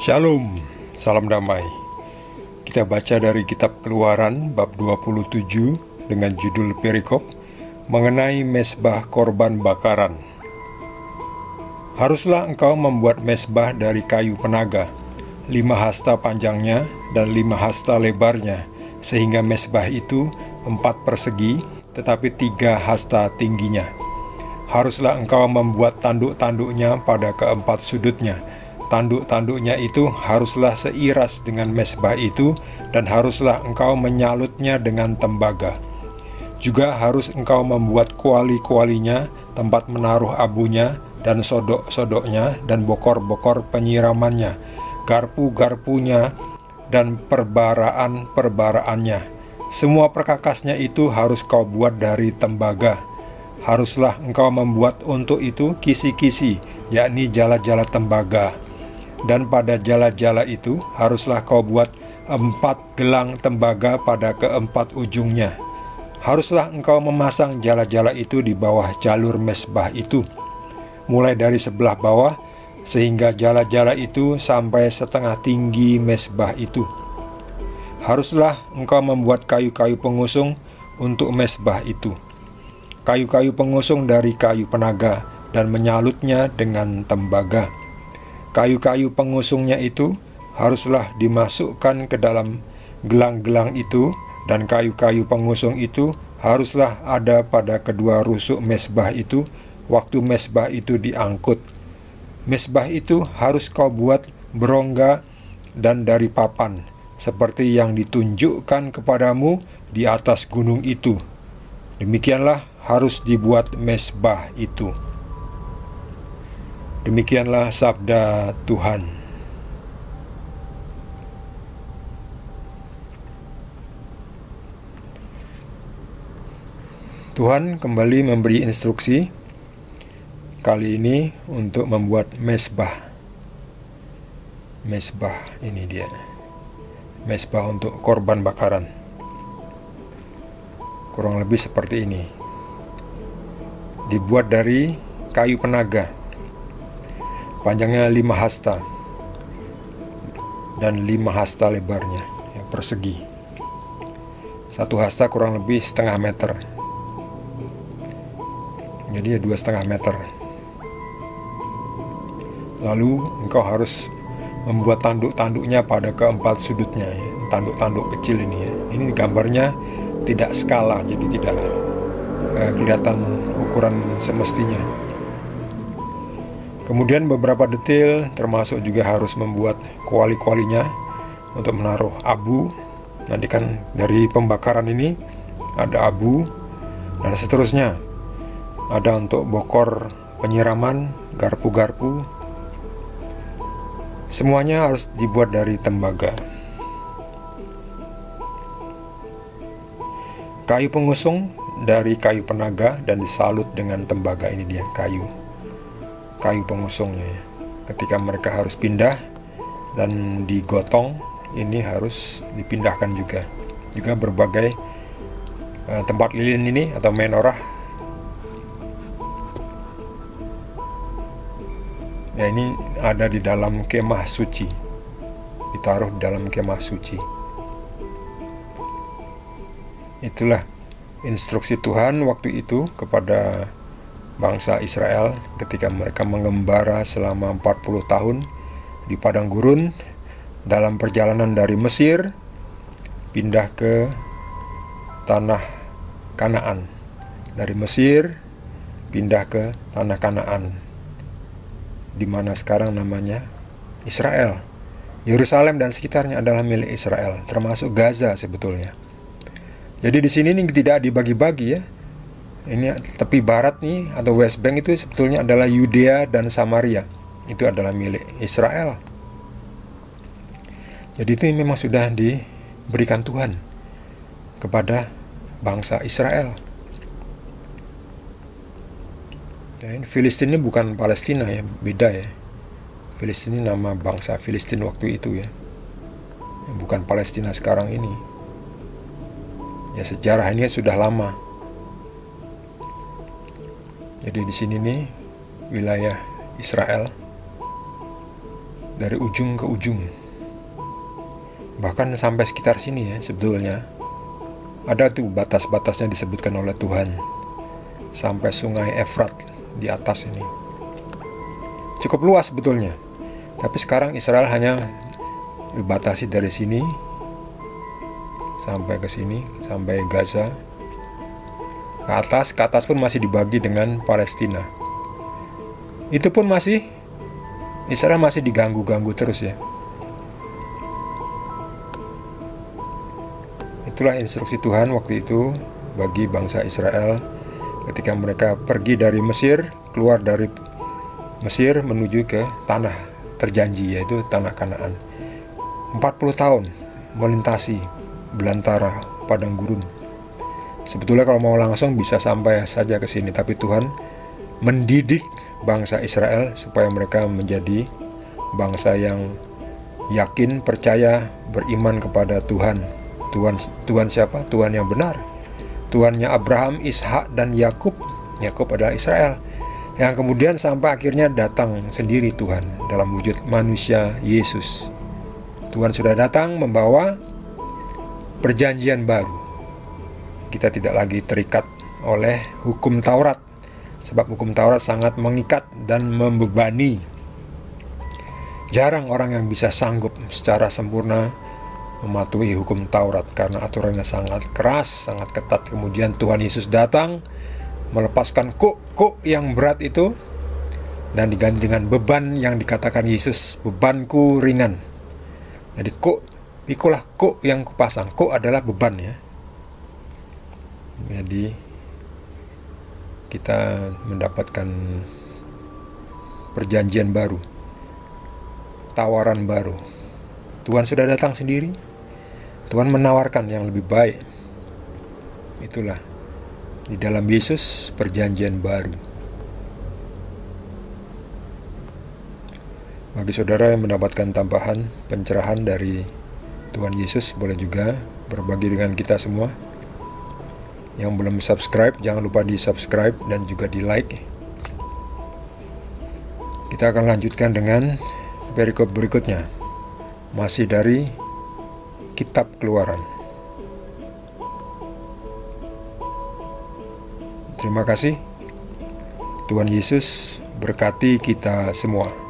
Shalom, salam damai. Kita baca dari kitab Keluaran bab 27 dengan judul perikop mengenai mezbah korban bakaran. Haruslah engkau membuat mezbah dari kayu penaga, 5 hasta panjangnya dan 5 hasta lebarnya, sehingga mezbah itu 4 persegi tetapi 3 hasta tingginya. Haruslah engkau membuat tanduk-tanduknya pada keempat sudutnya. Tanduk-tanduknya itu haruslah seiras dengan mezbah itu, dan haruslah engkau menyalutnya dengan tembaga. Juga harus engkau membuat kuali-kualinya, tempat menaruh abunya, dan sodok-sodoknya, dan bokor-bokor penyiramannya, garpu-garpunya, dan perbaraan-perbaraannya. Semua perkakasnya itu harus kau buat dari tembaga. Haruslah engkau membuat untuk itu kisi-kisi, yakni jala-jala tembaga. Dan pada jala-jala itu haruslah kau buat 4 gelang tembaga pada keempat ujungnya. Haruslah engkau memasang jala-jala itu di bawah jalur mezbah itu, mulai dari sebelah bawah, sehingga jala-jala itu sampai setengah tinggi mezbah itu. Haruslah engkau membuat kayu-kayu pengusung untuk mezbah itu, kayu-kayu pengusung dari kayu penaga, dan menyalutnya dengan tembaga. Kayu-kayu pengusungnya itu haruslah dimasukkan ke dalam gelang-gelang itu, dan kayu-kayu pengusung itu haruslah ada pada kedua rusuk mezbah itu waktu mezbah itu diangkut. Mezbah itu harus kau buat berongga dan dari papan, seperti yang ditunjukkan kepadamu di atas gunung itu. Demikianlah harus dibuat mezbah itu. Demikianlah sabda Tuhan. Tuhan kembali memberi instruksi, kali ini untuk membuat mezbah. Mezbah ini dia. Mezbah untuk korban bakaran. Kurang lebih seperti ini. Dibuat dari kayu penaga. Panjangnya 5 hasta dan 5 hasta lebarnya, yang persegi. 1 hasta kurang lebih setengah meter. Jadi 2,5 meter. Lalu engkau harus membuat tanduk-tanduknya pada keempat sudutnya, ya. Tanduk-tanduk kecil ini ya. Ini gambarnya tidak skala, jadi tidak kelihatan ukuran semestinya. Kemudian beberapa detail, termasuk juga harus membuat kuali-kualinya untuk menaruh abu. Nanti kan dari pembakaran ini ada abu dan seterusnya. Ada untuk bokor penyiraman, garpu-garpu. Semuanya harus dibuat dari tembaga. Kayu pengusung dari kayu penaga dan disalut dengan tembaga. Ini dia kayu pengusungnya ya. Ketika mereka harus pindah dan digotong, ini harus dipindahkan juga berbagai tempat lilin ini atau menorah ya, ini ada di dalam kemah suci, ditaruh di dalam kemah suci. Itulah instruksi Tuhan waktu itu kepada bangsa Israel ketika mereka mengembara selama 40 tahun di padang gurun dalam perjalanan dari Mesir pindah ke tanah Kanaan. Dari Mesir pindah ke tanah Kanaan, di mana sekarang namanya Israel. Yerusalem dan sekitarnya adalah milik Israel, termasuk Gaza sebetulnya. Jadi di sini ini tidak dibagi-bagi ya. Ini tepi barat nih atau West Bank itu sebetulnya adalah Yudea dan Samaria. Itu adalah milik Israel. Jadi itu memang sudah diberikan Tuhan kepada bangsa Israel. Nah, ini Filistin ini bukan Palestina ya, beda ya. Filistin ini nama bangsa Filistin waktu itu ya. Bukan Palestina sekarang ini. Ya sejarahnya sudah lama. Jadi di sini nih wilayah Israel. dari ujung ke ujung. Bahkan sampai sekitar sini ya, sebetulnya ada tuh batas-batasnya disebutkan oleh Tuhan. Sampai sungai Efrat di atas ini. Cukup luas sebetulnya. Tapi sekarang Israel hanya dibatasi dari sini sampai ke sini, sampai Gaza. Ke atas pun masih dibagi dengan Palestina. Itu pun masih, Israel masih diganggu-ganggu terus ya. Itulah instruksi Tuhan waktu itu bagi bangsa Israel ketika mereka pergi dari Mesir, keluar dari Mesir menuju ke tanah terjanji, yaitu tanah Kanaan. 40 tahun melintasi belantara padang gurun. Sebetulnya kalau mau langsung bisa sampai saja ke sini, tapi Tuhan mendidik bangsa Israel supaya mereka menjadi bangsa yang yakin, percaya, beriman kepada Tuhan. Tuhan siapa? Tuhan yang benar. Tuhannya Abraham, Ishak, dan Yakub. Yakub adalah Israel. Yang kemudian sampai akhirnya datang sendiri Tuhan dalam wujud manusia Yesus. Tuhan sudah datang membawa perjanjian baru. Kita tidak lagi terikat oleh hukum Taurat, sebab hukum Taurat sangat mengikat dan membebani. Jarang orang yang bisa sanggup secara sempurna mematuhi hukum Taurat karena aturannya sangat keras, sangat ketat. Kemudian Tuhan Yesus datang melepaskan kuk yang berat itu dan diganti dengan beban yang dikatakan Yesus, bebanku ringan. Jadi pikulah kuk yang kupasang. Kuk adalah beban ya. Jadi kita mendapatkan perjanjian baru, tawaran baru. Tuhan sudah datang sendiri. Tuhan menawarkan yang lebih baik. Itulah di dalam Yesus perjanjian baru. Bagi saudara yang mendapatkan tambahan pencerahan dari Tuhan Yesus, boleh juga berbagi dengan kita semua. Yang belum subscribe, jangan lupa di subscribe dan juga di like. Kita akan lanjutkan dengan perikop berikutnya, masih dari Kitab Keluaran. Terima kasih. Tuhan Yesus berkati kita semua.